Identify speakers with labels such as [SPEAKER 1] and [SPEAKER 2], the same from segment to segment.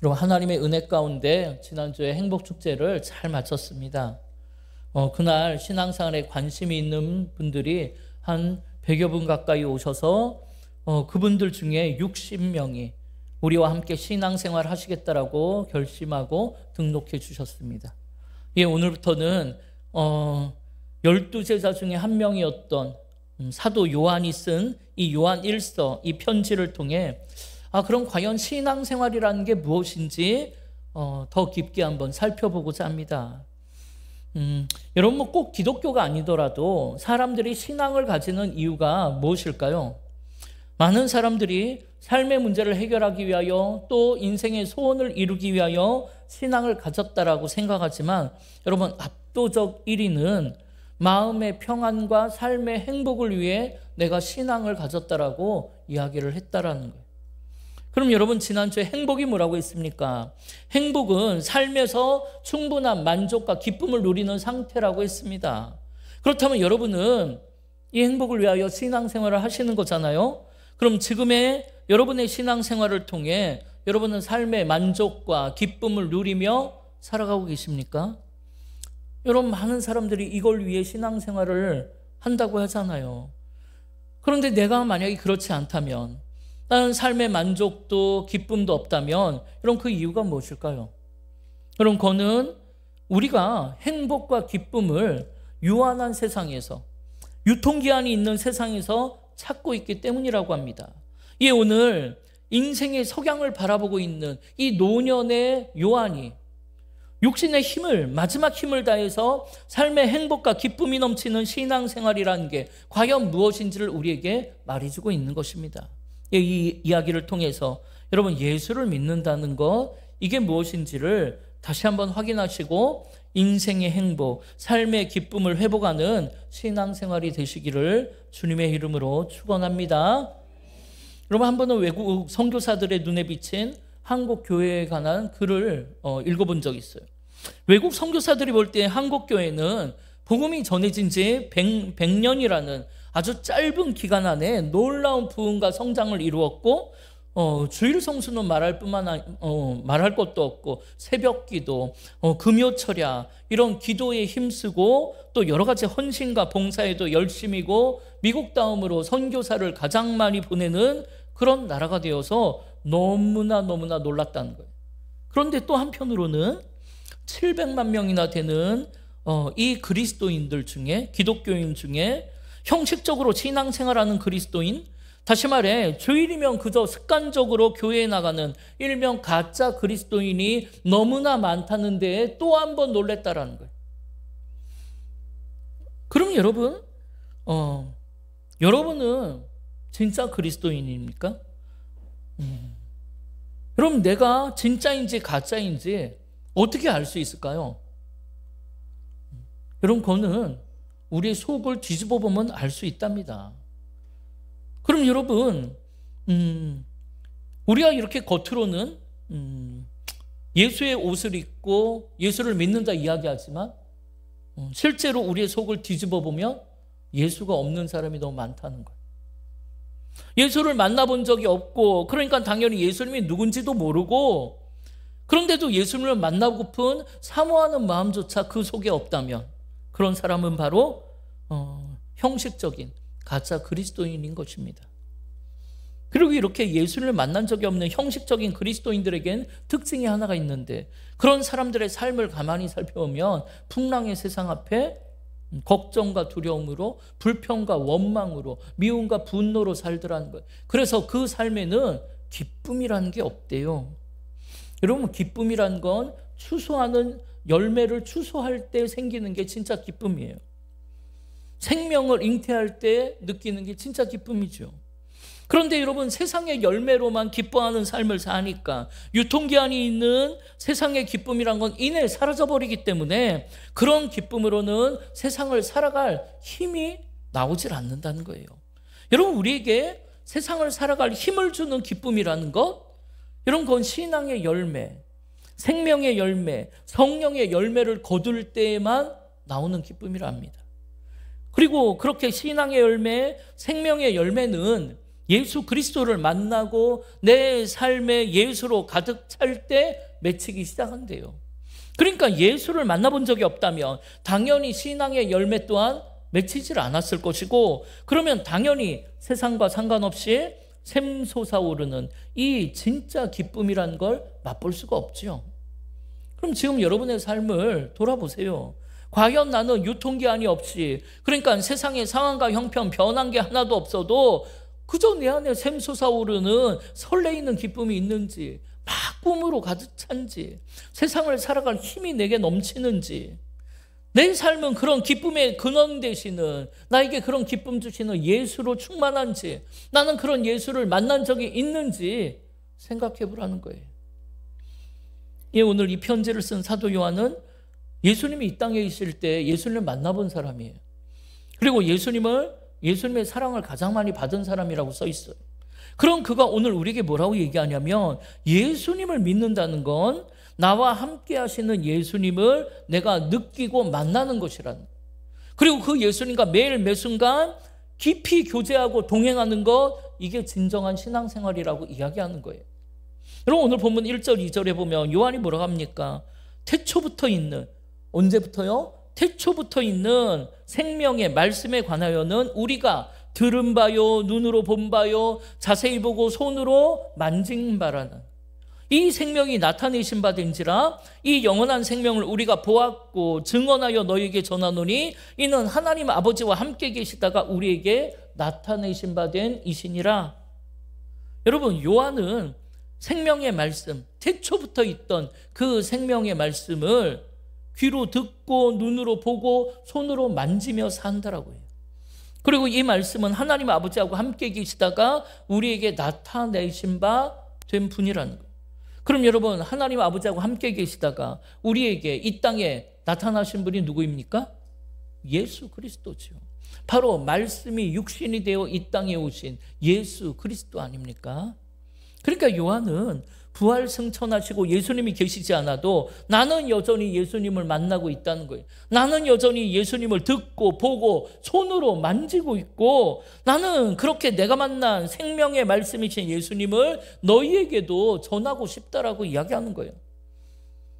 [SPEAKER 1] 여러분, 하나님의 은혜 가운데 지난주에 행복축제를 잘 마쳤습니다. 그날 신앙생활에 관심이 있는 분들이 한 100여 분 가까이 오셔서 그분들 중에 60명이 우리와 함께 신앙생활 하시겠다라고 결심하고 등록해 주셨습니다. 오늘부터는 12제자 중에 한 명이었던 사도 요한이 쓴 이 요한 1서, 이 편지를 통해 그럼 과연 신앙생활이라는 게 무엇인지 더 깊게 한번 살펴보고자 합니다. 여러분, 꼭 기독교가 아니더라도 사람들이 신앙을 가지는 이유가 무엇일까요? 많은 사람들이 삶의 문제를 해결하기 위하여 또 인생의 소원을 이루기 위하여 신앙을 가졌다라고 생각하지만, 여러분, 압도적 1위는 마음의 평안과 삶의 행복을 위해 내가 신앙을 가졌다라고 이야기를 했다라는 거예요. 그럼 여러분, 지난주에 행복이 뭐라고 했습니까? 행복은 삶에서 충분한 만족과 기쁨을 누리는 상태라고 했습니다. 그렇다면 여러분은 이 행복을 위하여 신앙생활을 하시는 거잖아요. 그럼 지금의 여러분의 신앙생활을 통해 여러분은 삶의 만족과 기쁨을 누리며 살아가고 계십니까? 여러분, 많은 사람들이 이걸 위해 신앙생활을 한다고 하잖아요. 그런데 내가 만약에 그렇지 않다면, 나는 삶의 만족도 기쁨도 없다면, 여러분, 그 이유가 무엇일까요? 여러분, 그거는 우리가 행복과 기쁨을 유한한 세상에서, 유통기한이 있는 세상에서 찾고 있기 때문이라고 합니다. 오늘 인생의 석양을 바라보고 있는 이 노년의 요한이 육신의 힘을, 마지막 힘을 다해서 삶의 행복과 기쁨이 넘치는 신앙생활이라는 게 과연 무엇인지를 우리에게 말해주고 있는 것입니다. 이 이야기를 통해서 여러분, 예수를 믿는다는 것, 이게 무엇인지를 다시 한번 확인하시고 인생의 행복, 삶의 기쁨을 회복하는 신앙생활이 되시기를 주님의 이름으로 축원합니다. 여러분, 한 번은 외국 선교사들의 눈에 비친 한국 교회에 관한 글을 읽어본 적이 있어요. 외국 선교사들이 볼 때 한국 교회는 복음이 전해진 지 100년이라는 아주 짧은 기간 안에 놀라운 부흥과 성장을 이루었고, 주일 성수는 말할 것도 없고, 새벽기도, 금요철야, 이런 기도에 힘쓰고 또 여러 가지 헌신과 봉사에도 열심이고, 미국 다음으로 선교사를 가장 많이 보내는 그런 나라가 되어서 너무나 놀랐다는 거예요. 그런데 또 한편으로는 700만 명이나 되는 이 그리스도인들 중에, 기독교인 중에 형식적으로 신앙생활하는 그리스도인, 다시 말해 주일이면 그저 습관적으로 교회에 나가는 일명 가짜 그리스도인이 너무나 많다는 데에 또 한 번 놀랬다라는 거예요. 그럼 여러분은 진짜 그리스도인입니까? 여러분, 내가 진짜인지 가짜인지 어떻게 알 수 있을까요? 여러분, 그거는 우리의 속을 뒤집어 보면 알 수 있답니다. 그럼 여러분, 우리가 이렇게 겉으로는 예수의 옷을 입고 예수를 믿는다 이야기하지만, 실제로 우리의 속을 뒤집어 보면 예수가 없는 사람이 너무 많다는 거예요. 예수를 만나본 적이 없고, 그러니까 당연히 예수님이 누군지도 모르고, 그런데도 예수님을 만나고픈 사모하는 마음조차 그 속에 없다면, 그런 사람은 바로 형식적인 가짜 그리스도인인 것입니다. 그리고 이렇게 예수를 만난 적이 없는 형식적인 그리스도인들에겐 특징이 하나가 있는데, 그런 사람들의 삶을 가만히 살펴보면 풍랑의 세상 앞에 걱정과 두려움으로, 불평과 원망으로, 미움과 분노로 살더라는 거예요. 그래서 그 삶에는 기쁨이라는 게 없대요. 여러분, 기쁨이란 건 추수하는 열매를 추수할 때 생기는 게 진짜 기쁨이에요. 생명을 잉태할 때 느끼는 게 진짜 기쁨이죠. 그런데 여러분, 세상의 열매로만 기뻐하는 삶을 사니까 유통기한이 있는 세상의 기쁨이란 건 이내 사라져버리기 때문에 그런 기쁨으로는 세상을 살아갈 힘이 나오질 않는다는 거예요. 여러분, 우리에게 세상을 살아갈 힘을 주는 기쁨이라는 것, 여러분, 그건 신앙의 열매, 생명의 열매, 성령의 열매를 거둘 때에만 나오는 기쁨이라 합니다. 그리고 그렇게 신앙의 열매, 생명의 열매는 예수 그리스도를 만나고 내 삶에 예수로 가득 찰 때 맺히기 시작한대요. 그러니까 예수를 만나본 적이 없다면 당연히 신앙의 열매 또한 맺히질 않았을 것이고, 그러면 당연히 세상과 상관없이 샘솟아오르는 이 진짜 기쁨이란 걸 맛볼 수가 없죠. 그럼 지금 여러분의 삶을 돌아보세요. 과연 나는 유통기한이 없이, 그러니까 세상의 상황과 형편 변한 게 하나도 없어도 그저 내 안에 샘솟아오르는 설레이는 기쁨이 있는지, 막 꿈으로 가득 찬지, 세상을 살아갈 힘이 내게 넘치는지, 내 삶은 그런 기쁨의 근원 되시는, 나에게 그런 기쁨 주시는 예수로 충만한지, 나는 그런 예수를 만난 적이 있는지 생각해 보라는 거예요. 예, 오늘 이 편지를 쓴 사도 요한은 예수님이 이 땅에 있을 때 예수님을 만나본 사람이에요. 그리고 예수님의 사랑을 가장 많이 받은 사람이라고 써 있어요. 그럼 그가 오늘 우리에게 뭐라고 얘기하냐면, 예수님을 믿는다는 건 나와 함께 하시는 예수님을 내가 느끼고 만나는 것이라는 거예요. 그리고 그 예수님과 매일 매순간 깊이 교제하고 동행하는 것, 이게 진정한 신앙생활이라고 이야기하는 거예요. 여러분, 오늘 본문 1절 2절에 보면 요한이 뭐라고 합니까? 태초부터 있는, 언제부터요? 태초부터 있는 생명의 말씀에 관하여는 우리가 들은 바요, 눈으로 본 바요, 자세히 보고 손으로 만진 바라는 이 생명이 나타내신 바 된지라. 이 영원한 생명을 우리가 보았고 증언하여 너희에게 전하노니 이는 하나님 아버지와 함께 계시다가 우리에게 나타내신 바 된 이시니라. 여러분, 요한은 생명의 말씀, 태초부터 있던 그 생명의 말씀을 귀로 듣고 눈으로 보고 손으로 만지며 산다라고 해요. 그리고 이 말씀은 하나님 아버지하고 함께 계시다가 우리에게 나타내신 바 된 분이라는 거예요. 그럼 여러분, 하나님 아버지하고 함께 계시다가 우리에게 이 땅에 나타나신 분이 누구입니까? 예수 그리스도죠. 바로 말씀이 육신이 되어 이 땅에 오신 예수 그리스도 아닙니까? 그러니까 요한은 부활 승천하시고 예수님이 계시지 않아도 나는 여전히 예수님을 만나고 있다는 거예요. 나는 여전히 예수님을 듣고 보고 손으로 만지고 있고, 나는 그렇게 내가 만난 생명의 말씀이신 예수님을 너희에게도 전하고 싶다라고 이야기하는 거예요.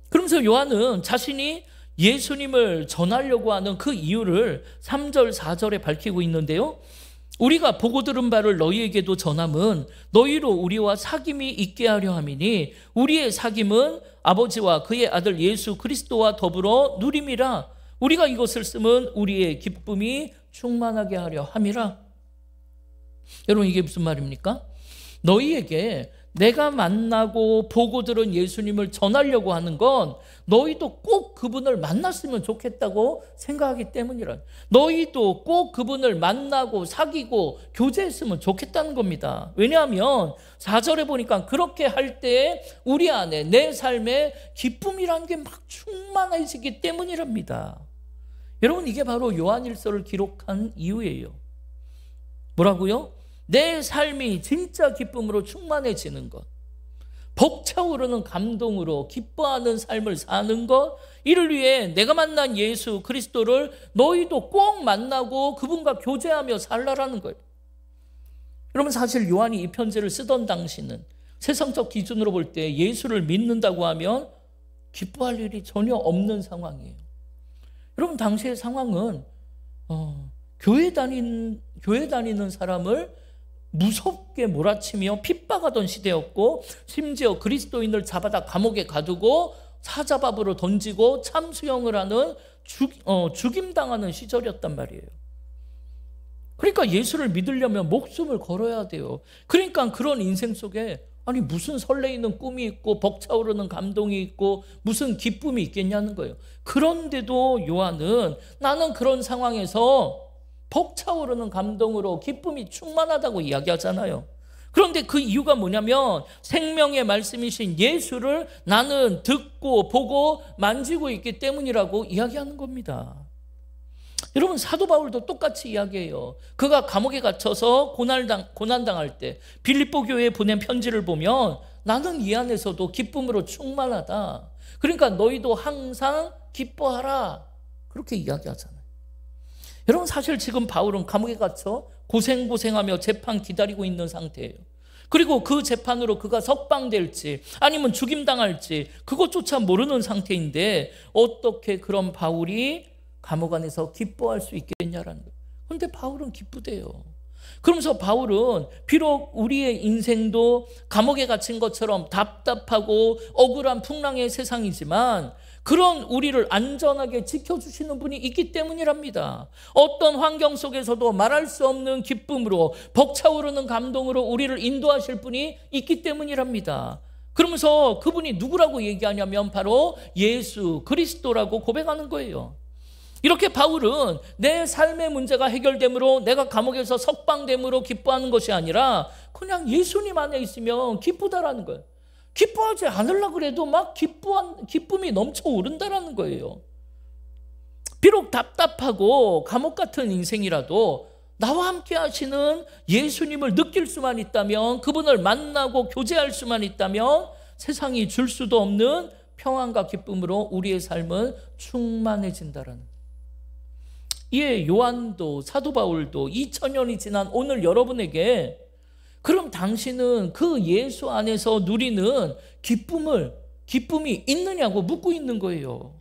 [SPEAKER 1] 그러면서 요한은 자신이 예수님을 전하려고 하는 그 이유를 3절 4절에 밝히고 있는데요, 우리가 보고 들은 바를 너희에게도 전함은 너희로 우리와 사귐이 있게 하려 함이니 우리의 사귐은 아버지와 그의 아들 예수 그리스도와 더불어 누림이라. 우리가 이것을 쓰면 우리의 기쁨이 충만하게 하려 함이라. 여러분, 이게 무슨 말입니까? 너희에게 내가 만나고 보고 들은 예수님을 전하려고 하는 건 너희도 꼭 그분을 만났으면 좋겠다고 생각하기 때문이라. 너희도 꼭 그분을 만나고 사귀고 교제했으면 좋겠다는 겁니다. 왜냐하면 4절에 보니까 그렇게 할 때 우리 안에 내 삶에 기쁨이란 게 막 충만해지기 때문이랍니다. 여러분, 이게 바로 요한일서를 기록한 이유예요. 뭐라고요? 내 삶이 진짜 기쁨으로 충만해지는 것, 벅차오르는 감동으로 기뻐하는 삶을 사는 것, 이를 위해 내가 만난 예수 그리스도를 너희도 꼭 만나고 그분과 교제하며 살라라는 거예요. 여러분, 사실 요한이 이 편지를 쓰던 당시는 세상적 기준으로 볼 때 예수를 믿는다고 하면 기뻐할 일이 전혀 없는 상황이에요. 여러분, 당시의 상황은 교회 다니는 사람을 무섭게 몰아치며 핍박하던 시대였고, 심지어 그리스도인을 잡아다 감옥에 가두고 사자밥으로 던지고 참수형을 하는 죽임당하는 시절이었단 말이에요. 그러니까 예수를 믿으려면 목숨을 걸어야 돼요. 그러니까 그런 인생 속에 아니 무슨 설레이는 꿈이 있고 벅차오르는 감동이 있고 무슨 기쁨이 있겠냐는 거예요. 그런데도 요한은 나는 그런 상황에서 벅차오르는 감동으로 기쁨이 충만하다고 이야기하잖아요. 그런데 그 이유가 뭐냐면 생명의 말씀이신 예수를 나는 듣고 보고 만지고 있기 때문이라고 이야기하는 겁니다. 여러분, 사도 바울도 똑같이 이야기해요. 그가 감옥에 갇혀서 고난당할 때 빌립보 교회에 보낸 편지를 보면 나는 이 안에서도 기쁨으로 충만하다. 그러니까 너희도 항상 기뻐하라. 그렇게 이야기하잖아요. 여러분, 사실 지금 바울은 감옥에 갇혀 고생하며 재판 기다리고 있는 상태예요. 그리고 그 재판으로 그가 석방될지 아니면 죽임당할지 그것조차 모르는 상태인데 어떻게 그런 바울이 감옥 안에서 기뻐할 수 있겠냐라는 거예요. 그런데 바울은 기쁘대요. 그러면서 바울은 비록 우리의 인생도 감옥에 갇힌 것처럼 답답하고 억울한 풍랑의 세상이지만 그런 우리를 안전하게 지켜주시는 분이 있기 때문이랍니다. 어떤 환경 속에서도 말할 수 없는 기쁨으로 벅차오르는 감동으로 우리를 인도하실 분이 있기 때문이랍니다. 그러면서 그분이 누구라고 얘기하냐면 바로 예수 그리스도라고 고백하는 거예요. 이렇게 바울은 내 삶의 문제가 해결됨으로 내가 감옥에서 석방됨으로 기뻐하는 것이 아니라 그냥 예수님 안에 있으면 기쁘다라는 거예요. 기뻐하지 않으려고 해도 막 기쁨이 넘쳐오른다라는 거예요. 비록 답답하고 감옥 같은 인생이라도 나와 함께 하시는 예수님을 느낄 수만 있다면, 그분을 만나고 교제할 수만 있다면 세상이 줄 수도 없는 평안과 기쁨으로 우리의 삶은 충만해진다라는 거예요. 이에 요한도 사도 바울도 2000년이 지난 오늘 여러분에게 그럼 당신은 그 예수 안에서 누리는 기쁨이 있느냐고 묻고 있는 거예요.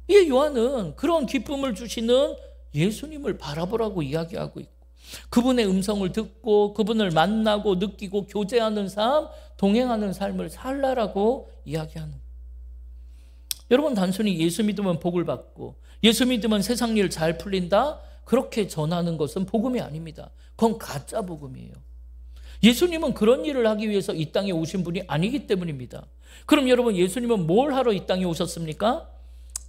[SPEAKER 1] 이 요한은 그런 기쁨을 주시는 예수님을 바라보라고 이야기하고 있고 그분의 음성을 듣고 그분을 만나고 느끼고 교제하는 삶, 동행하는 삶을 살라라고 이야기하는 거예요. 여러분, 단순히 예수 믿으면 복을 받고 예수 믿으면 세상 일 잘 풀린다? 그렇게 전하는 것은 복음이 아닙니다. 그건 가짜 복음이에요. 예수님은 그런 일을 하기 위해서 이 땅에 오신 분이 아니기 때문입니다. 그럼 여러분, 예수님은 뭘 하러 이 땅에 오셨습니까?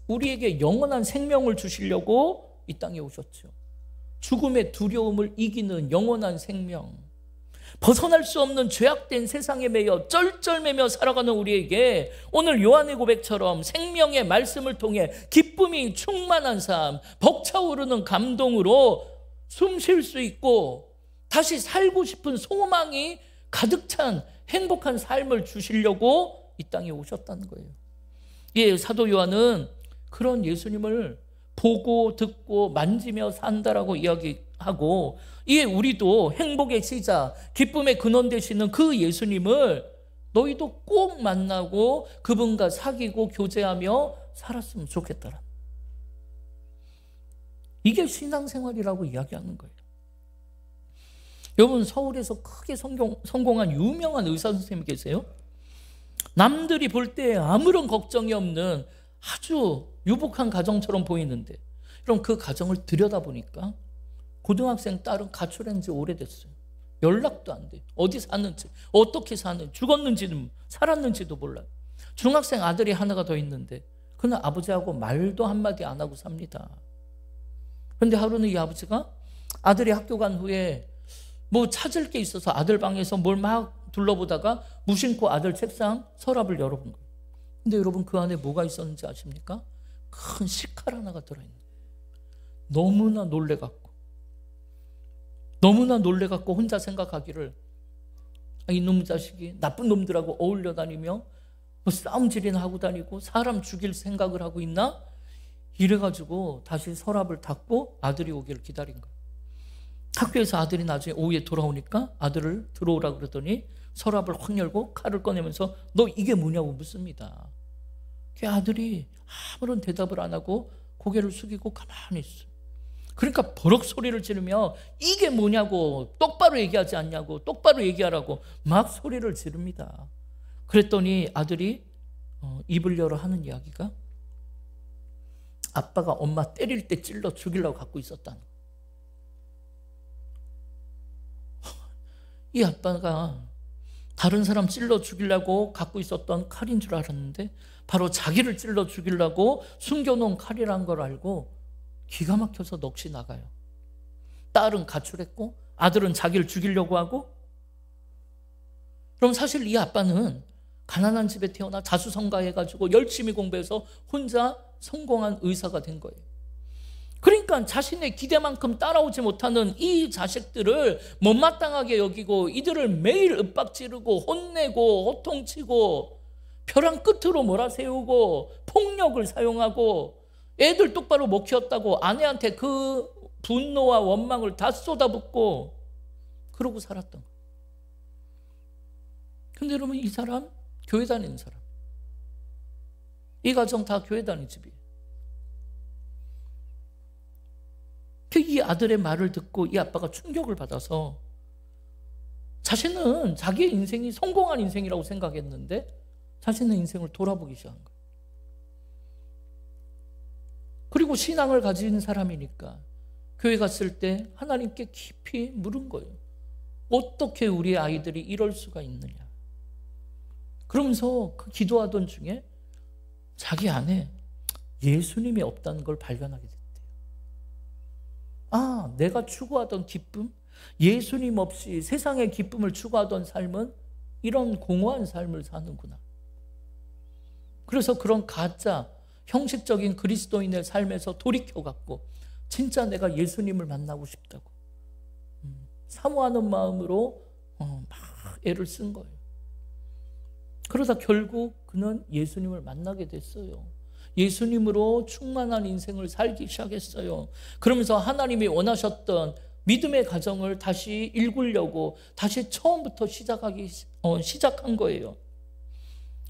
[SPEAKER 1] 우리에게 영원한 생명을 주시려고 이 땅에 오셨죠. 죽음의 두려움을 이기는 영원한 생명, 벗어날 수 없는 죄악된 세상에 매여 쩔쩔매며 살아가는 우리에게 오늘 요한의 고백처럼 생명의 말씀을 통해 기쁨이 충만한 삶, 벅차오르는 감동으로 숨 쉴 수 있고 다시 살고 싶은 소망이 가득 찬 행복한 삶을 주시려고 이 땅에 오셨다는 거예요. 예, 사도 요한은 그런 예수님을 보고 듣고 만지며 산다라고 이야기하고, 이에 우리도 행복의 시작, 기쁨의 근원 되시는 그 예수님을 너희도 꼭 만나고 그분과 사귀고 교제하며 살았으면 좋겠다라. 이게 신앙생활이라고 이야기하는 거예요. 여러분, 서울에서 크게 성공한 유명한 의사 선생님이 계세요. 남들이 볼 때 아무런 걱정이 없는 아주 유복한 가정처럼 보이는데, 그럼 그 가정을 들여다보니까 고등학생 딸은 가출한 지 오래됐어요. 연락도 안 돼요. 어디 사는지, 어떻게 사는지, 죽었는지는 살았는지도 몰라요. 중학생 아들이 하나가 더 있는데 그는 아버지하고 말도 한마디 안 하고 삽니다. 그런데 하루는 이 아버지가 아들이 학교 간 후에 뭐 찾을 게 있어서 아들 방에서 뭘 막 둘러보다가 무심코 아들 책상 서랍을 열어본 거예요. 근데 여러분, 그 안에 뭐가 있었는지 아십니까? 큰 식칼 하나가 들어있는 거예요. 너무나 놀래갖고 혼자 생각하기를, 이놈 자식이 나쁜 놈들하고 어울려 다니며 뭐 싸움질이나 하고 다니고 사람 죽일 생각을 하고 있나? 이래가지고 다시 서랍을 닫고 아들이 오기를 기다린 거예요. 학교에서 아들이 나중에 오후에 돌아오니까 아들을 들어오라 그러더니 서랍을 확 열고 칼을 꺼내면서 너 이게 뭐냐고 묻습니다. 그 아들이 아무런 대답을 안 하고 고개를 숙이고 가만히 있어요. 그러니까 버럭 소리를 지르며 이게 뭐냐고, 똑바로 얘기하지 않냐고, 똑바로 얘기하라고 막 소리를 지릅니다. 그랬더니 아들이 입을 열어 하는 이야기가 아빠가 엄마 때릴 때 찔러 죽이려고 갖고 있었다는 거예요. 이 아빠가 다른 사람 찔러 죽이려고 갖고 있었던 칼인 줄 알았는데 바로 자기를 찔러 죽이려고 숨겨놓은 칼이란 걸 알고 기가 막혀서 넋이 나가요. 딸은 가출했고 아들은 자기를 죽이려고 하고. 그럼 사실 이 아빠는 가난한 집에 태어나 자수성가해가지고 열심히 공부해서 혼자 성공한 의사가 된 거예요. 그러니까 자신의 기대만큼 따라오지 못하는 이 자식들을 못마땅하게 여기고 이들을 매일 윽박지르고 혼내고 호통치고 벼랑 끝으로 몰아세우고 폭력을 사용하고 애들 똑바로 못 키웠다고 아내한테 그 분노와 원망을 다 쏟아붓고 그러고 살았던 거예요. 근데 여러분, 이 사람 교회 다니는 사람, 이 가정 다 교회 다니는 집이에요. 이 아들의 말을 듣고 이 아빠가 충격을 받아서 자신은 자기의 인생이 성공한 인생이라고 생각했는데 자신의 인생을 돌아보기 시작한 거예요. 그리고 신앙을 가진 사람이니까 교회 갔을 때 하나님께 깊이 물은 거예요. 어떻게 우리 아이들이 이럴 수가 있느냐. 그러면서 그 기도하던 중에 자기 안에 예수님이 없다는 걸 발견하게 됐대요. 아, 내가 추구하던 기쁨, 예수님 없이 세상의 기쁨을 추구하던 삶은 이런 공허한 삶을 사는구나. 그래서 그런 가짜 형식적인 그리스도인의 삶에서 돌이켜갖고 진짜 내가 예수님을 만나고 싶다고 사모하는 마음으로 막 애를 쓴 거예요. 그러다 결국 그는 예수님을 만나게 됐어요. 예수님으로 충만한 인생을 살기 시작했어요. 그러면서 하나님이 원하셨던 믿음의 가정을 다시 일구려고 다시 처음부터 시작한 거예요.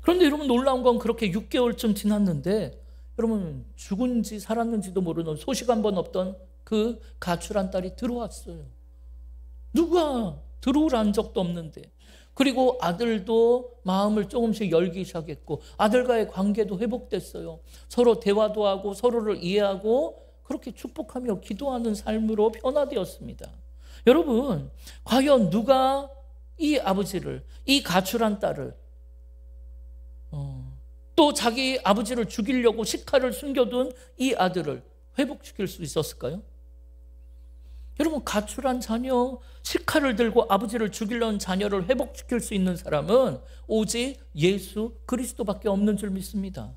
[SPEAKER 1] 그런데 여러분, 놀라운 건 그렇게 6개월쯤 지났는데 여러분, 죽은지 살았는지도 모르는 소식 한 번 없던 그 가출한 딸이 들어왔어요. 누가 들어오란 적도 없는데. 그리고 아들도 마음을 조금씩 열기 시작했고 아들과의 관계도 회복됐어요. 서로 대화도 하고 서로를 이해하고 그렇게 축복하며 기도하는 삶으로 변화되었습니다. 여러분, 과연 누가 이 아버지를, 이 가출한 딸을, 또 자기 아버지를 죽이려고 식칼을 숨겨둔 이 아들을 회복시킬 수 있었을까요? 여러분, 가출한 자녀, 식칼을 들고 아버지를 죽이려는 자녀를 회복시킬 수 있는 사람은 오직 예수 그리스도밖에 없는 줄 믿습니다.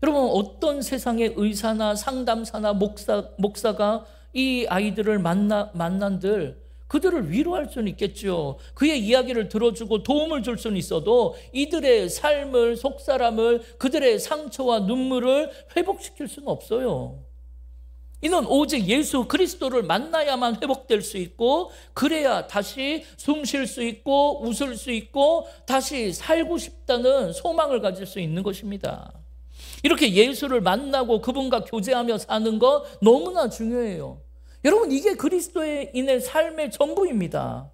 [SPEAKER 1] 여러분, 어떤 세상의 의사나 상담사나 목사가 이 아이들을 만난들 그들을 위로할 수는 있겠죠. 그의 이야기를 들어주고 도움을 줄 수는 있어도 이들의 삶을, 속사람을, 그들의 상처와 눈물을 회복시킬 수는 없어요. 이는 오직 예수 그리스도를 만나야만 회복될 수 있고, 그래야 다시 숨 쉴 수 있고 웃을 수 있고 다시 살고 싶다는 소망을 가질 수 있는 것입니다. 이렇게 예수를 만나고 그분과 교제하며 사는 거 너무나 중요해요. 여러분, 이게 그리스도인의 삶의 전부입니다.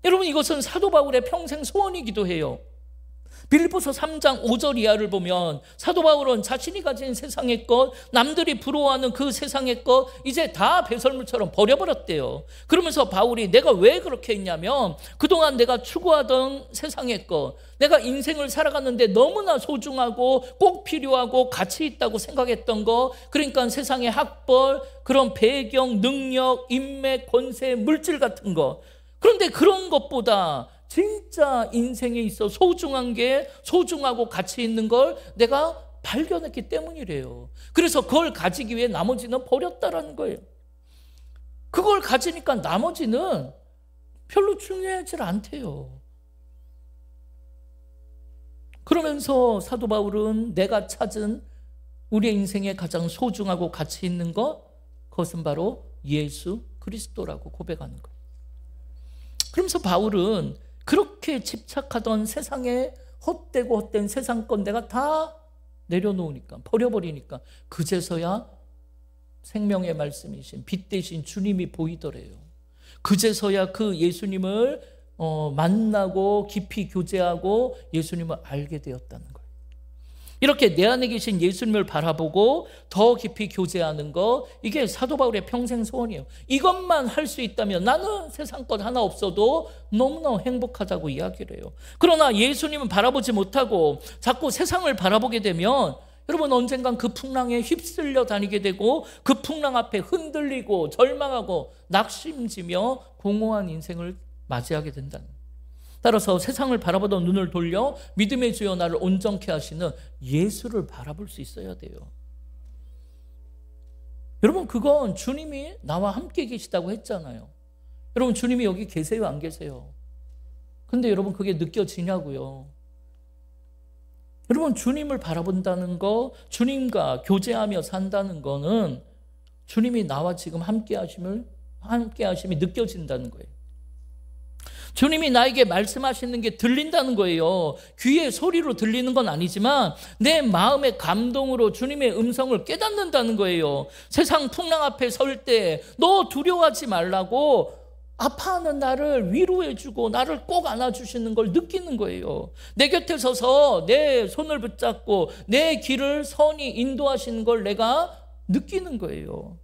[SPEAKER 1] 여러분, 이것은 사도 바울의 평생 소원이기도 해요. 빌립보서 3장 5절 이하를 보면 사도 바울은 자신이 가진 세상의 것, 남들이 부러워하는 그 세상의 것 이제 다 배설물처럼 버려버렸대요. 그러면서 바울이 내가 왜 그렇게 했냐면, 그동안 내가 추구하던 세상의 것, 내가 인생을 살아갔는데 너무나 소중하고 꼭 필요하고 가치 있다고 생각했던 거, 그러니까 세상의 학벌, 그런 배경, 능력, 인맥, 권세, 물질 같은 거. 그런데 그런 것보다 진짜 인생에 있어 소중한 게, 소중하고 가치 있는 걸 내가 발견했기 때문이래요. 그래서 그걸 가지기 위해 나머지는 버렸다라는 거예요. 그걸 가지니까 나머지는 별로 중요하지 않대요. 그러면서 사도 바울은 내가 찾은 우리의 인생에 가장 소중하고 가치 있는 것, 그것은 바로 예수 그리스도라고 고백하는 거예요. 그러면서 바울은 그렇게 집착하던 세상에 헛된 세상 건 내가 다 내려놓으니까, 버려버리니까 그제서야 생명의 말씀이신 빛 대신 주님이 보이더래요. 그제서야 그 예수님을 만나고 깊이 교제하고 예수님을 알게 되었다는 거예요. 이렇게 내 안에 계신 예수님을 바라보고 더 깊이 교제하는 거, 이게 사도 바울의 평생 소원이에요. 이것만 할 수 있다면 나는 세상 것 하나 없어도 너무나 행복하다고 이야기를 해요. 그러나 예수님은 바라보지 못하고 자꾸 세상을 바라보게 되면 여러분, 언젠간 그 풍랑에 휩쓸려 다니게 되고 그 풍랑 앞에 흔들리고 절망하고 낙심지며 공허한 인생을 맞이하게 된다는 거예요. 따라서 세상을 바라보던 눈을 돌려 믿음의 주여 나를 온전케 하시는 예수를 바라볼 수 있어야 돼요. 여러분, 그건 주님이 나와 함께 계시다고 했잖아요. 여러분, 주님이 여기 계세요, 안 계세요? 근데 여러분, 그게 느껴지냐고요? 여러분, 주님을 바라본다는 거, 주님과 교제하며 산다는 거는 주님이 나와 지금 함께 하심이 느껴진다는 거예요. 주님이 나에게 말씀하시는 게 들린다는 거예요. 귀의 소리로 들리는 건 아니지만 내 마음의 감동으로 주님의 음성을 깨닫는다는 거예요. 세상 풍랑 앞에 설 때 너 두려워하지 말라고 아파하는 나를 위로해주고 나를 꼭 안아주시는 걸 느끼는 거예요. 내 곁에 서서 내 손을 붙잡고 내 길을 선히 인도하시는 걸 내가 느끼는 거예요.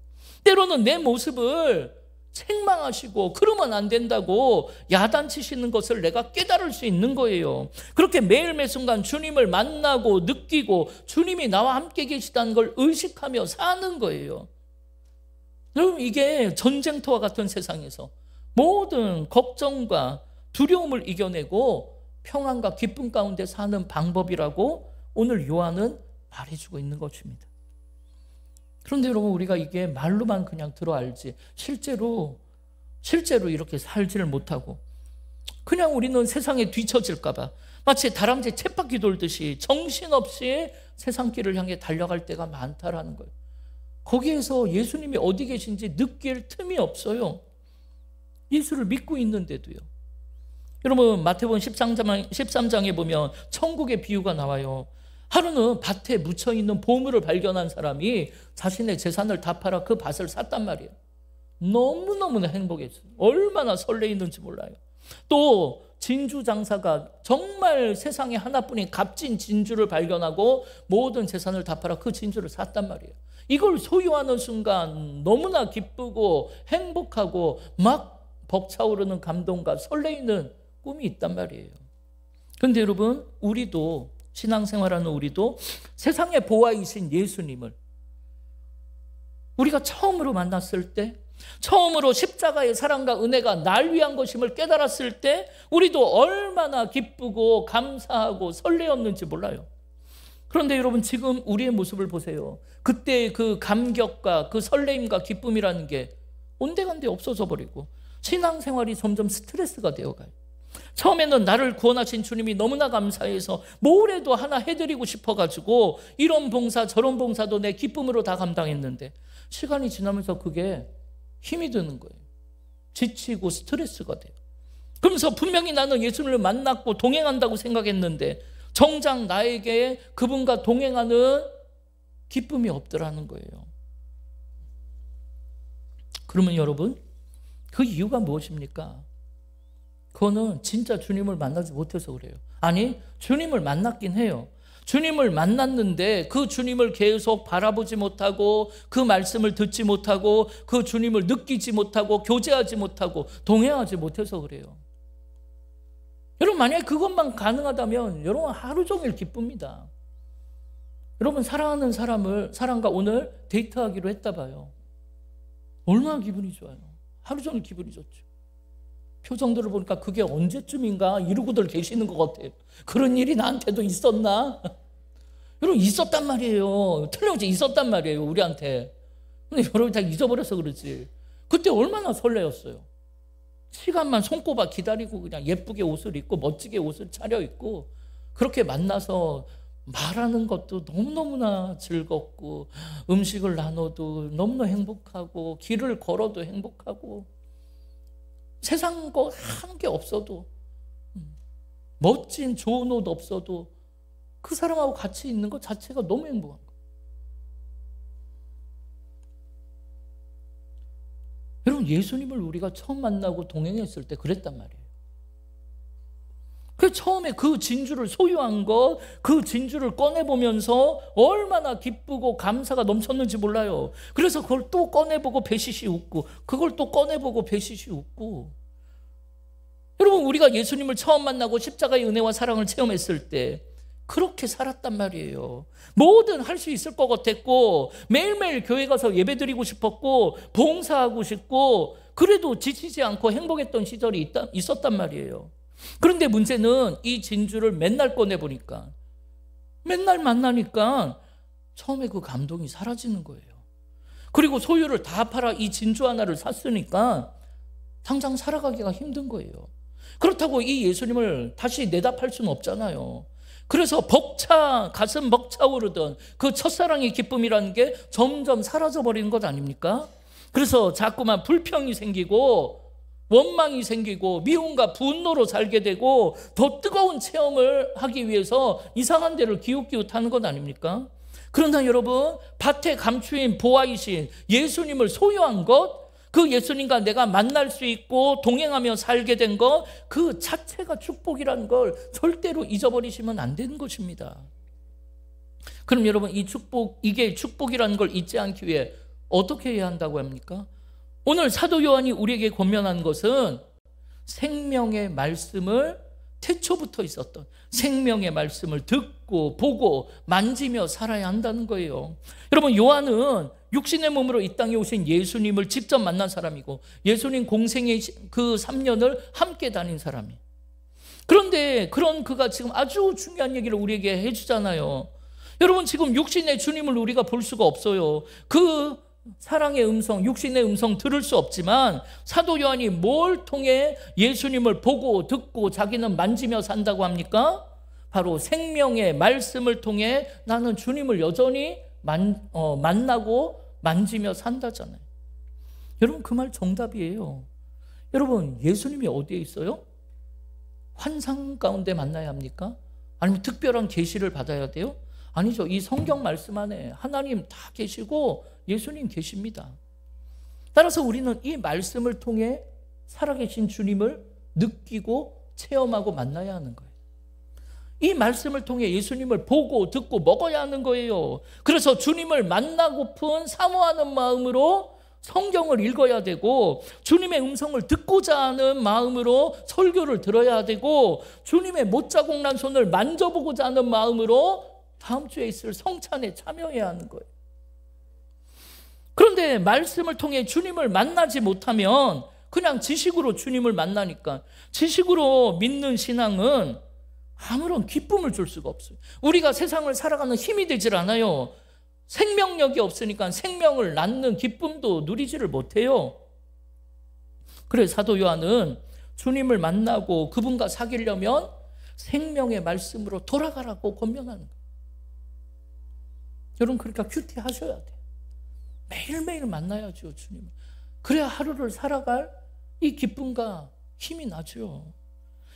[SPEAKER 1] 때로는 내 모습을 책망하시고 그러면 안 된다고 야단치시는 것을 내가 깨달을 수 있는 거예요. 그렇게 매일 매순간 주님을 만나고 느끼고 주님이 나와 함께 계시다는 걸 의식하며 사는 거예요. 여러분, 이게 전쟁터와 같은 세상에서 모든 걱정과 두려움을 이겨내고 평안과 기쁨 가운데 사는 방법이라고 오늘 요한은 말해주고 있는 것입니다. 그런데 여러분, 우리가 이게 말로만 그냥 들어 알지 실제로 이렇게 살지를 못하고 그냥 우리는 세상에 뒤처질까 봐 마치 다람쥐 쳇바퀴 돌듯이 정신없이 세상 길을 향해 달려갈 때가 많다라는 거예요. 거기에서 예수님이 어디 계신지 느낄 틈이 없어요. 예수를 믿고 있는데도요. 여러분, 마태복음 13장에 보면 천국의 비유가 나와요. 하루는 밭에 묻혀있는 보물을 발견한 사람이 자신의 재산을 다 팔아 그 밭을 샀단 말이에요. 너무너무나 행복했어요. 얼마나 설레이는지 몰라요. 또 진주 장사가 정말 세상에 하나뿐인 값진 진주를 발견하고 모든 재산을 다 팔아 그 진주를 샀단 말이에요. 이걸 소유하는 순간 너무나 기쁘고 행복하고 막 벅차오르는 감동과 설레이는 꿈이 있단 말이에요. 그런데 여러분, 우리도 신앙생활하는 우리도 세상의 보화이신 예수님을 우리가 처음으로 만났을 때, 처음으로 십자가의 사랑과 은혜가 날 위한 것임을 깨달았을 때 우리도 얼마나 기쁘고 감사하고 설레었는지 몰라요. 그런데 여러분, 지금 우리의 모습을 보세요. 그때 그 감격과 그 설레임과 기쁨이라는 게 온데간데 없어져 버리고 신앙생활이 점점 스트레스가 되어가요. 처음에는 나를 구원하신 주님이 너무나 감사해서 뭐래도 하나 해드리고 싶어가지고 이런 봉사 저런 봉사도 내 기쁨으로 다 감당했는데 시간이 지나면서 그게 힘이 드는 거예요. 지치고 스트레스가 돼요. 그러면서 분명히 나는 예수님을 만났고 동행한다고 생각했는데 정작 나에게 그분과 동행하는 기쁨이 없더라는 거예요. 그러면 여러분, 그 이유가 무엇입니까? 그거는 진짜 주님을 만나지 못해서 그래요. 아니, 주님을 만났긴 해요. 주님을 만났는데 그 주님을 계속 바라보지 못하고 그 말씀을 듣지 못하고 그 주님을 느끼지 못하고 교제하지 못하고 동행하지 못해서 그래요. 여러분, 만약에 그것만 가능하다면 여러분 하루 종일 기쁩니다. 여러분, 사랑하는 사람과 오늘 데이트하기로 했다 봐요. 얼마나 기분이 좋아요. 하루 종일 기분이 좋죠. 표정들을 보니까 그게 언제쯤인가 이러고들 계시는 것 같아요. 그런 일이 나한테도 있었나? 여러분, 있었단 말이에요. 틀림없이 있었단 말이에요, 우리한테. 근데 여러분 다 잊어버려서 그러지. 그때 얼마나 설레었어요. 시간만 손꼽아 기다리고 그냥 예쁘게 옷을 입고 멋지게 옷을 차려입고 그렇게 만나서 말하는 것도 너무너무나 즐겁고 음식을 나눠도 너무나 행복하고 길을 걸어도 행복하고 세상 거 한 게 없어도 멋진 좋은 옷 없어도 그 사람하고 같이 있는 것 자체가 너무 행복한 거예요. 여러분, 예수님을 우리가 처음 만나고 동행했을 때 그랬단 말이에요. 그 처음에 그 진주를 소유한 것, 그 진주를 꺼내보면서 얼마나 기쁘고 감사가 넘쳤는지 몰라요. 그래서 그걸 또 꺼내보고 배시시 웃고 그걸 또 꺼내보고 배시시 웃고. 여러분, 우리가 예수님을 처음 만나고 십자가의 은혜와 사랑을 체험했을 때 그렇게 살았단 말이에요. 뭐든 할 수 있을 것 같았고 매일매일 교회 가서 예배드리고 싶었고 봉사하고 싶고 그래도 지치지 않고 행복했던 시절이 있었단 말이에요. 그런데 문제는 이 진주를 맨날 꺼내보니까 맨날 만나니까 처음에 그 감동이 사라지는 거예요. 그리고 소유를 다 팔아 이 진주 하나를 샀으니까 당장 살아가기가 힘든 거예요. 그렇다고 이 예수님을 다시 내다 팔 수는 없잖아요. 그래서 가슴 벅차오르던 그 첫사랑의 기쁨이라는 게 점점 사라져버리는 것 아닙니까? 그래서 자꾸만 불평이 생기고 원망이 생기고 미움과 분노로 살게 되고 더 뜨거운 체험을 하기 위해서 이상한 데를 기웃기웃하는 것 아닙니까? 그러나 여러분, 밭에 감추인 보아이신 예수님을 소유한 것, 그 예수님과 내가 만날 수 있고 동행하며 살게 된 것, 그 자체가 축복이라는 걸 절대로 잊어버리시면 안 되는 것입니다. 그럼 여러분, 이게 축복이라는 걸 잊지 않기 위해 어떻게 해야 한다고 합니까? 오늘 사도 요한이 우리에게 권면한 것은 생명의 말씀을, 태초부터 있었던 생명의 말씀을 듣고 보고 만지며 살아야 한다는 거예요. 여러분, 요한은 육신의 몸으로 이 땅에 오신 예수님을 직접 만난 사람이고 예수님 공생의 그 3년을 함께 다닌 사람이에요. 그런데 그런 그가 지금 아주 중요한 얘기를 우리에게 해주잖아요. 여러분, 지금 육신의 주님을 우리가 볼 수가 없어요. 그 사랑의 음성, 육신의 음성 들을 수 없지만 사도 요한이 뭘 통해 예수님을 보고 듣고 자기는 만지며 산다고 합니까? 바로 생명의 말씀을 통해 나는 주님을 여전히 만나고 만지며 산다잖아요. 여러분, 그 말 정답이에요. 여러분, 예수님이 어디에 있어요? 환상 가운데 만나야 합니까? 아니면 특별한 계시를 받아야 돼요? 아니죠. 이 성경 말씀 안에 하나님 다 계시고 예수님 계십니다. 따라서 우리는 이 말씀을 통해 살아계신 주님을 느끼고 체험하고 만나야 하는 거예요. 이 말씀을 통해 예수님을 보고 듣고 먹어야 하는 거예요. 그래서 주님을 만나고픈 사모하는 마음으로 성경을 읽어야 되고, 주님의 음성을 듣고자 하는 마음으로 설교를 들어야 되고, 주님의 못자국난 손을 만져보고자 하는 마음으로 다음 주에 있을 성찬에 참여해야 하는 거예요. 그런데 말씀을 통해 주님을 만나지 못하면 그냥 지식으로 주님을 만나니까, 지식으로 믿는 신앙은 아무런 기쁨을 줄 수가 없어요. 우리가 세상을 살아가는 힘이 되질 않아요. 생명력이 없으니까 생명을 낳는 기쁨도 누리지를 못해요. 그래서 사도 요한은 주님을 만나고 그분과 사귀려면 생명의 말씀으로 돌아가라고 권면하는 거예요. 여러분, 그러니까 큐티하셔야 돼요. 매일매일 만나야죠, 주님을. 그래야 하루를 살아갈 이 기쁨과 힘이 나죠.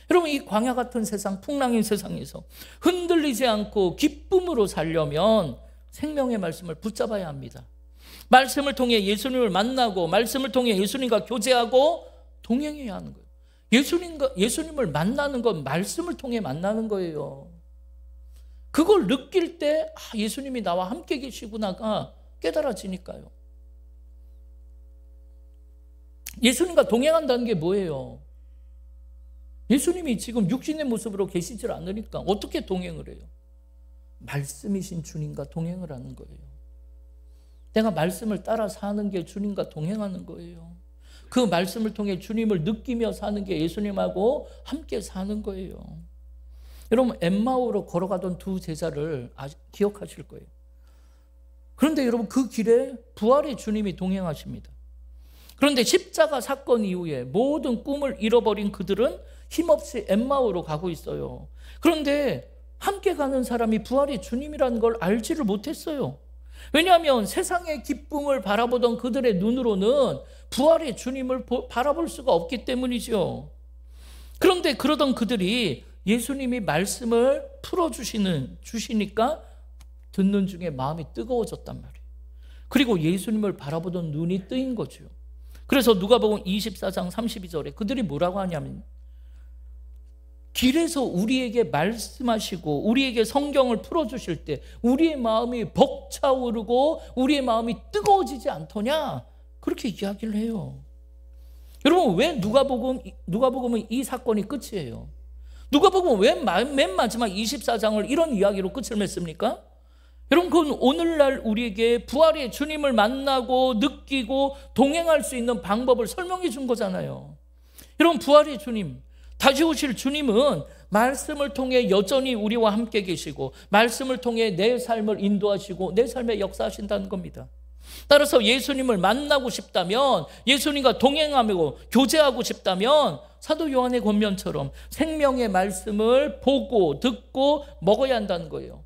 [SPEAKER 1] 여러분, 이 광야 같은 세상, 풍랑인 세상에서 흔들리지 않고 기쁨으로 살려면 생명의 말씀을 붙잡아야 합니다. 말씀을 통해 예수님을 만나고 말씀을 통해 예수님과 교제하고 동행해야 하는 거예요. 예수님을 만나는 건 말씀을 통해 만나는 거예요. 그걸 느낄 때 예수님이 나와 함께 계시구나가 깨달아지니까요. 예수님과 동행한다는 게 뭐예요? 예수님이 지금 육신의 모습으로 계시질 않으니까 어떻게 동행을 해요? 말씀이신 주님과 동행을 하는 거예요. 내가 말씀을 따라 사는 게 주님과 동행하는 거예요. 그 말씀을 통해 주님을 느끼며 사는 게 예수님하고 함께 사는 거예요. 여러분, 엠마오로 걸어가던 두 제자를 기억하실 거예요. 그런데 여러분, 그 길에 부활의 주님이 동행하십니다. 그런데 십자가 사건 이후에 모든 꿈을 잃어버린 그들은 힘없이 엠마오로 가고 있어요. 그런데 함께 가는 사람이 부활의 주님이라는 걸 알지를 못했어요. 왜냐하면 세상의 기쁨을 바라보던 그들의 눈으로는 부활의 주님을 바라볼 수가 없기 때문이죠. 그런데 그러던 그들이 예수님이 말씀을 풀어주시니까 듣는 중에 마음이 뜨거워졌단 말이에요. 그리고 예수님을 바라보던 눈이 뜨인 거죠. 그래서 누가복음 24장 32절에 그들이 뭐라고 하냐면, 길에서 우리에게 말씀하시고 우리에게 성경을 풀어주실 때 우리의 마음이 벅차오르고 우리의 마음이 뜨거워지지 않더냐, 그렇게 이야기를 해요. 여러분, 왜 누가복음은 이 사건이 끝이에요? 누가복음은 왜 맨 마지막 24장을 이런 이야기로 끝을 맺습니까? 여러분, 그건 오늘날 우리에게 부활의 주님을 만나고 느끼고 동행할 수 있는 방법을 설명해 준 거잖아요. 여러분, 부활의 주님, 다시 오실 주님은 말씀을 통해 여전히 우리와 함께 계시고 말씀을 통해 내 삶을 인도하시고 내 삶에 역사하신다는 겁니다. 따라서 예수님을 만나고 싶다면, 예수님과 동행하고 교제하고 싶다면 사도 요한의 권면처럼 생명의 말씀을 보고 듣고 먹어야 한다는 거예요.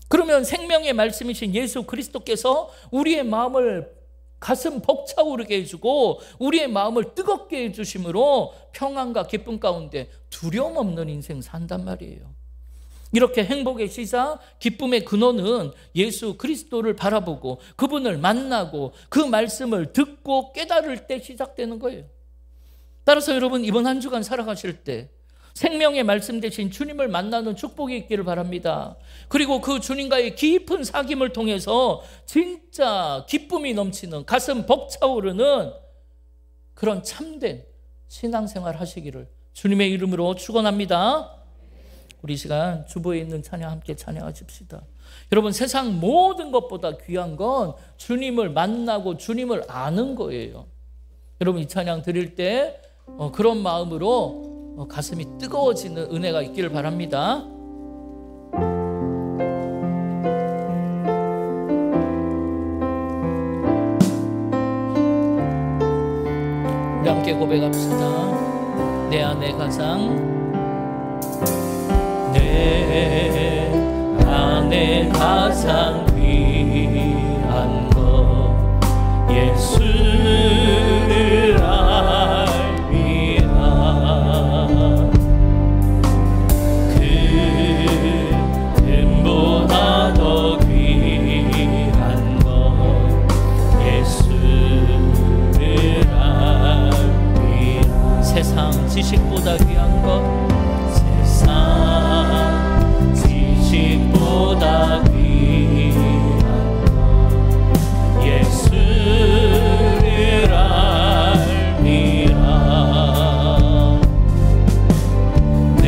[SPEAKER 1] 그러면 생명의 말씀이신 예수 그리스도께서 우리의 마음을 가슴 벅차오르게 해주고 우리의 마음을 뜨겁게 해주심으로 평안과 기쁨 가운데 두려움 없는 인생 산단 말이에요. 이렇게 행복의 시작, 기쁨의 근원은 예수 그리스도를 바라보고 그분을 만나고 그 말씀을 듣고 깨달을 때 시작되는 거예요. 따라서 여러분, 이번 한 주간 살아가실 때 생명의 말씀 대신 주님을 만나는 축복이 있기를 바랍니다. 그리고 그 주님과의 깊은 사귐을 통해서 진짜 기쁨이 넘치는, 가슴 벅차오르는 그런 참된 신앙생활 하시기를 주님의 이름으로 축원합니다. 우리 시간 주보에 있는 찬양 함께 찬양하십시다. 여러분, 세상 모든 것보다 귀한 건 주님을 만나고 주님을 아는 거예요. 여러분, 이 찬양 드릴 때 그런 마음으로 가슴이 뜨거워지는 은혜가 있기를 바랍니다. 우리 함께 고백합시다. 내 안에 가장, 내 안에 가장 귀한 것 예수를 알미라. 그 금보다 더 귀한 것 예수를 알미라. 세상 지식보다 귀한 것, 지식보다 귀한 것 예수를 알미라. 내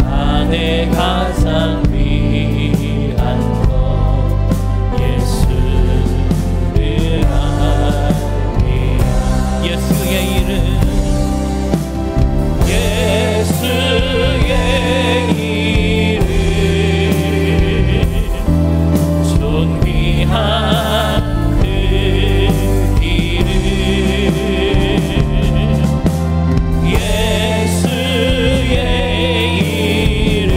[SPEAKER 1] 안에 가장 귀한 것 예수를 알미라. 예수의 이름, 예수의 존귀한 그 이름, 예수의 이름,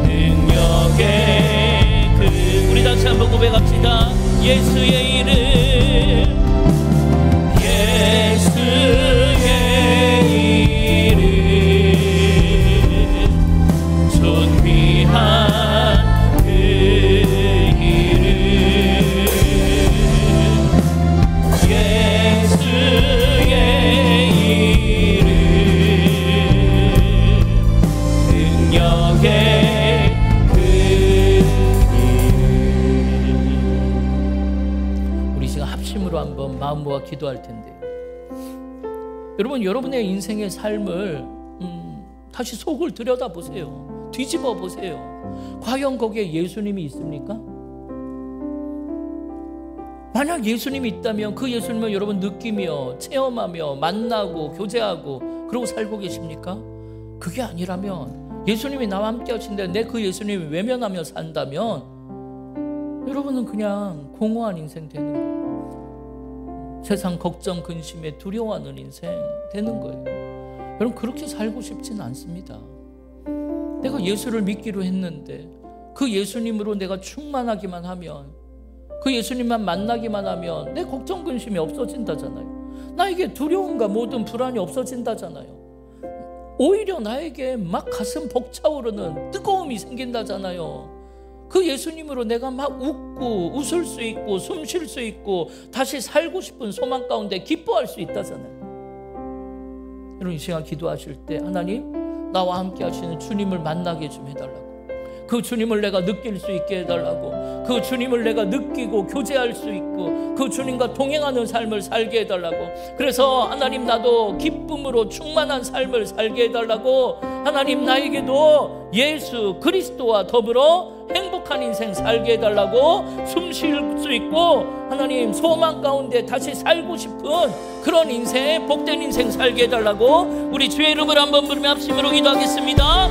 [SPEAKER 1] 능력의 그, 우리 다시 한번 고백합시다. 예수의 이름, 예수의 이름, 존귀한 한번 마음 모아 기도할 텐데요. 여러분, 여러분의 인생의 삶을 다시 속을 들여다보세요. 뒤집어 보세요. 과연 거기에 예수님이 있습니까? 만약 예수님이 있다면 그 예수님을 여러분 느끼며 체험하며 만나고 교제하고 그러고 살고 계십니까? 그게 아니라면, 예수님이 나와 함께 하신데 내 그 예수님을 외면하며 산다면 여러분은 그냥 공허한 인생 되는 거예요. 세상 걱정, 근심에 두려워하는 인생 되는 거예요. 여러분, 그렇게 살고 싶지는 않습니다. 내가 예수를 믿기로 했는데 그 예수님으로 내가 충만하기만 하면, 그 예수님만 만나기만 하면 내 걱정, 근심이 없어진다잖아요. 나에게 두려움과 모든 불안이 없어진다잖아요. 오히려 나에게 막 가슴 벅차오르는 뜨거움이 생긴다잖아요. 그 예수님으로 내가 막 웃고 웃을 수 있고 숨 쉴 수 있고 다시 살고 싶은 소망 가운데 기뻐할 수 있다잖아요. 여러분, 이 시간 기도하실 때 하나님, 나와 함께 하시는 주님을 만나게 좀 해달라고, 그 주님을 내가 느낄 수 있게 해달라고, 그 주님을 내가 느끼고 교제할 수 있고 그 주님과 동행하는 삶을 살게 해달라고, 그래서 하나님, 나도 기쁨으로 충만한 삶을 살게 해달라고, 하나님, 나에게도 예수 그리스도와 더불어 행복한 인생 살게 해달라고, 숨 쉴 수 있고 하나님 소망 가운데 다시 살고 싶은 그런 인생, 복된 인생 살게 해달라고 우리 주의 이름을 한번 부르며 합심으로 기도하겠습니다.